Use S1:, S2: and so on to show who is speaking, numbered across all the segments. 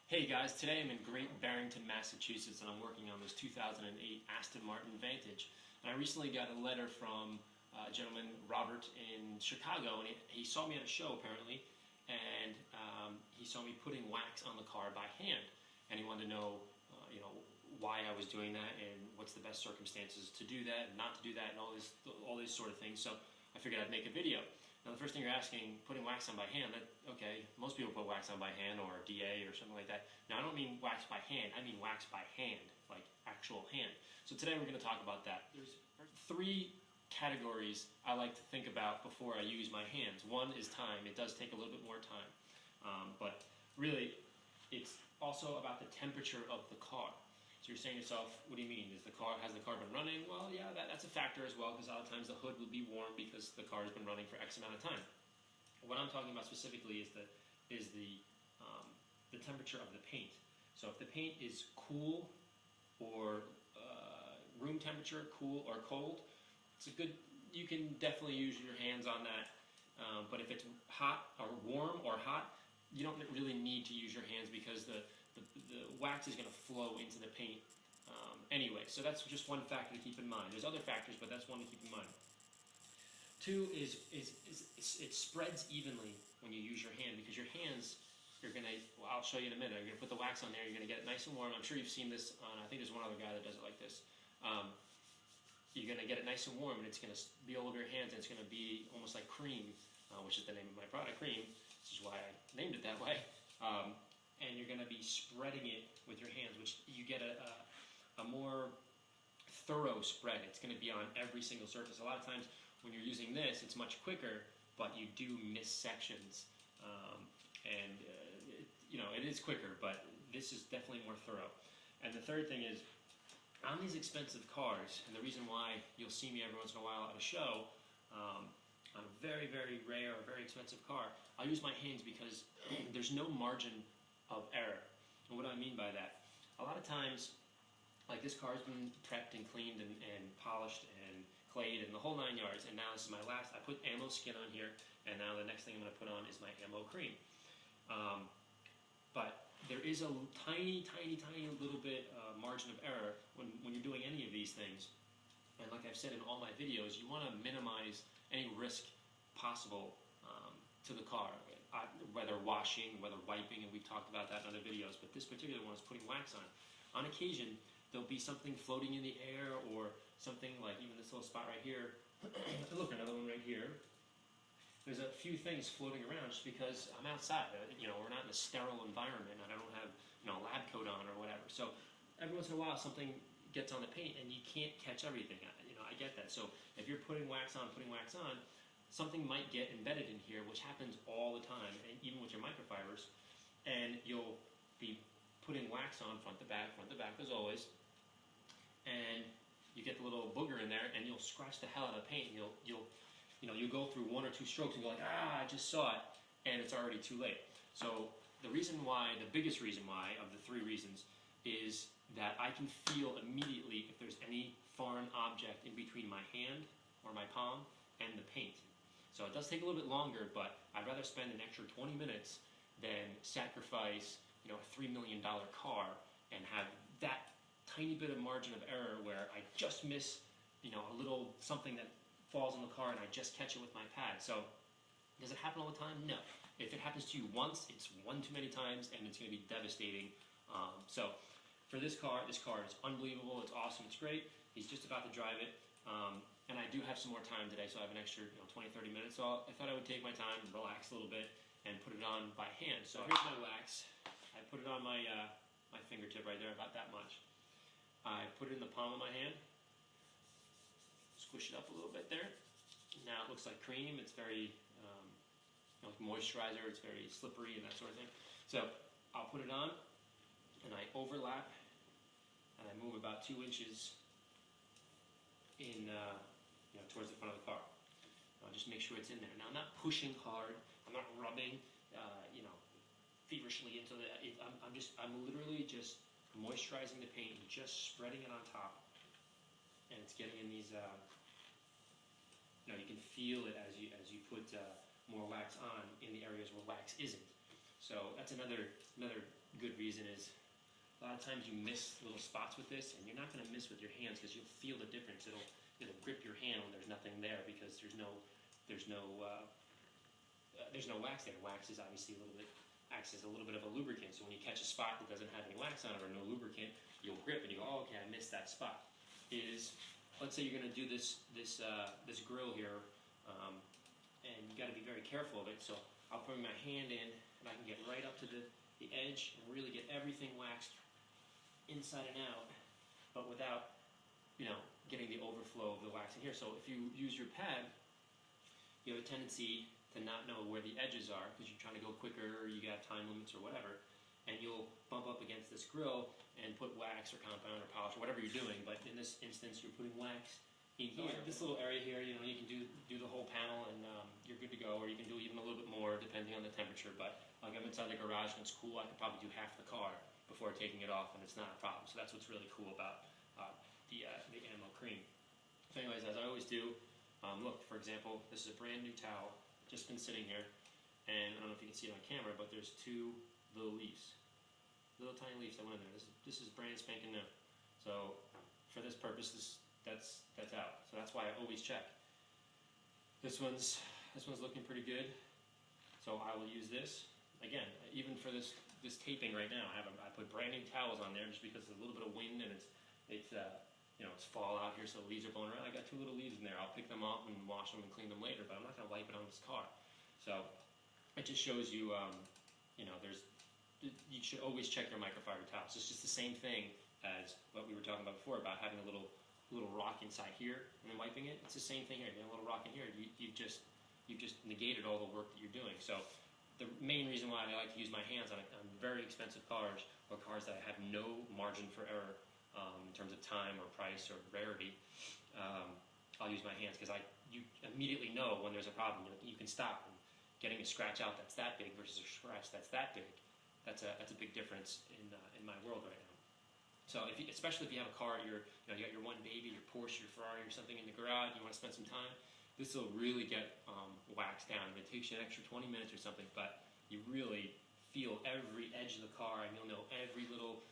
S1: Hey guys, today I'm in Great Barrington, Massachusetts, and I'm working on this 2008 Aston Martin Vantage. And I recently got a letter from a gentleman, Robert, in Chicago, and he saw me at a show apparently, and he saw me putting wax on the car by hand, and he wanted to know, why I was doing that and what's the best circumstances to do that and not to do that and all these sort of things. So I figured I'd make a video. Now the first thing you're asking, putting wax on by hand, okay, most people put wax on by hand or DA or something like that. Now I don't mean wax by hand, I mean wax by hand, like actual hand. So today we're going to talk about that. There's three categories I like to think about before I use my hands. One is time. It does take a little bit more time. But really, it's also about the temperature of the car. So you're saying to yourself, what do you mean? Has the car been running? Well, yeah, that's a factor as well, because a lot of times the hood will be warm because the car has been running for X amount of time. What I'm talking about specifically is the temperature of the paint. So if the paint is cool or room temperature, cool or cold, you can definitely use your hands on that. But if it's hot or warm or hot, you don't really need to use your hands because the wax is going to flow into the paint anyway. So that's just one factor to keep in mind. There's other factors, but that's one to keep in mind. Two is it spreads evenly when you use your hand, because your hands, I'll show you in a minute, you're going to put the wax on there, you're going to get it nice and warm. I'm sure you've seen this on, I think there's one other guy that does it like this. You're going to get it nice and warm, and it's going to be all over your hands, and it's going to be almost like cream, which is the name of my product, cream. This is why I named it that way. And you're going to be spreading it with your hands, which you get a more thorough spread. It's going to be on every single surface. A lot of times when you're using this, it's much quicker, but you do miss sections. It is quicker, but this is definitely more thorough. And the third thing is, on these expensive cars, and the reason why you'll see me every once in a while at a show, on a very, very rare or very expensive car, I'll use my hands because there's no margin of error. And what do I mean by that? A lot of times, like this car has been prepped and cleaned and polished and clayed and the whole 9 yards, and now this is my last. I put ammo skin on here, and now the next thing I'm going to put on is my ammo cream. But there is a tiny, tiny, tiny little bit margin of error when you're doing any of these things. And like I've said in all my videos, you want to minimize any risk possible to the car, whether washing, whether wiping, and we've talked about that in other videos, but this particular one is putting wax on. On occasion, there'll be something floating in the air, or something like even this little spot right here. Look, another one right here. There's a few things floating around just because I'm outside. We're not in a sterile environment, and I don't have a lab coat on or whatever. So every once in a while, something gets on the paint, and you can't catch everything. I get that. So if you're putting wax on, something might get embedded in here, which happens all the time, and even with your microfibers, and you'll be putting wax on front to back as always, and you get the little booger in there, and you'll scratch the hell out of the paint, and you'll go through one or two strokes and go like, I just saw it, and it's already too late. So the biggest reason why, of the three reasons, is that I can feel immediately if there's any foreign object in between my hand or my palm and the paint. So it does take a little bit longer, but I'd rather spend an extra 20 minutes than sacrifice a $3 million car and have that tiny bit of margin of error where I just miss a little something that falls on the car and I just catch it with my pad. So does it happen all the time? No. If it happens to you once, it's one too many times, and it's going to be devastating. So for this car is unbelievable. It's awesome. It's great. He's just about to drive it. And I do have some more time today, so I have an extra 20-30 minutes. So I thought I would take my time, relax a little bit, and put it on by hand. So here's my wax. I put it on my fingertip right there, about that much. I put it in the palm of my hand. Squish it up a little bit there. Now it looks like cream. It's very like moisturizer. It's very slippery and that sort of thing. So I'll put it on, and I overlap, and I move about 2 inches in towards the front of the car. I'll just make sure it's in there. Now I'm not pushing hard. I'm not rubbing feverishly into it. I'm literally just moisturizing the paint and just spreading it on top, and it's getting in these. You can feel it as you put more wax on in the areas where wax isn't. So that's another good reason is a lot of times you miss little spots with this, and you're not going to miss with your hands because you'll feel the difference. It'll grip your hand when there's nothing there because there's no wax there. Wax is obviously acts as a little bit of a lubricant. So when you catch a spot that doesn't have any wax on it or no lubricant, you'll grip and you go, oh, okay, I missed that spot. Let's say you're going to do this grill here, and you got to be very careful of it. So I'll put my hand in, and I can get right up to the edge and really get everything waxed inside and out, but without, getting the overflow of the wax in here. So if you use your pad, you have a tendency to not know where the edges are because you're trying to go quicker, or you got time limits or whatever, and you'll bump up against this grill and put wax or compound or polish or whatever you're doing. But in this instance, you're putting wax in here. This little area here, you can do the whole panel and you're good to go, or you can do even a little bit more depending on the temperature. But like I'm inside the garage and it's cool, I could probably do half the car before taking it off, and it's not a problem. So that's what's really cool about the Ammo Cream. So anyways, as I always do, look, for example, this is a brand new towel, just been sitting here, and I don't know if you can see it on camera, but there's 2 little leaves, little tiny leaves that went in there. This is brand spanking new. So for this purpose, that's out. So that's why I always check. This one's looking pretty good. So I will use this again. Even for this taping right now, I put brand new towels on there just because there's a little bit of wind and it's fall out here, so the leaves are blowing around. I got 2 little leaves in there. I'll pick them up and wash them and clean them later, but I'm not going to wipe it on this car. So it just shows you, you should always check your microfiber towels. It's just the same thing as what we were talking about before about having a little rock inside here and then wiping it. It's the same thing here. You have a little rock in here. You've just negated all the work that you're doing. So the main reason why I like to use my hands on very expensive cars or cars that I have no margin for error in terms of time or price or rarity, I'll use my hands because you immediately know when there's a problem. You can stop. And getting a scratch out that's that big versus a scratch that's that big, that's a big difference in my world right now. So especially if you have a car, you got your one baby, your Porsche, your Ferrari, or something in the garage, you want to spend some time, this will really get waxed down. It takes you an extra 20 minutes or something, but you really feel every edge of the car, and you'll know every little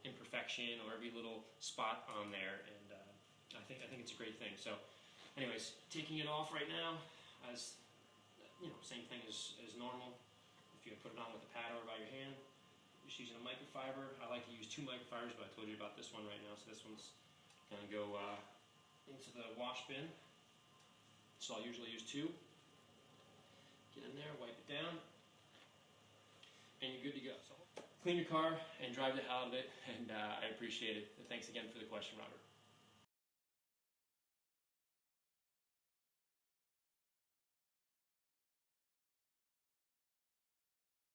S1: imperfection or every little spot on there, and I think it's a great thing. So anyways, taking it off right now, as same thing as normal. If you put it on with a pad or by your hand, just using a microfiber. I like to use 2 microfibers, but I told you about this one right now, so this one's going to go into the wash bin. So I'll usually use 2. Get in there, wipe it down, and you're good to go. So clean your car and drive the hell out of it, and I appreciate it. Thanks again for the question, Robert.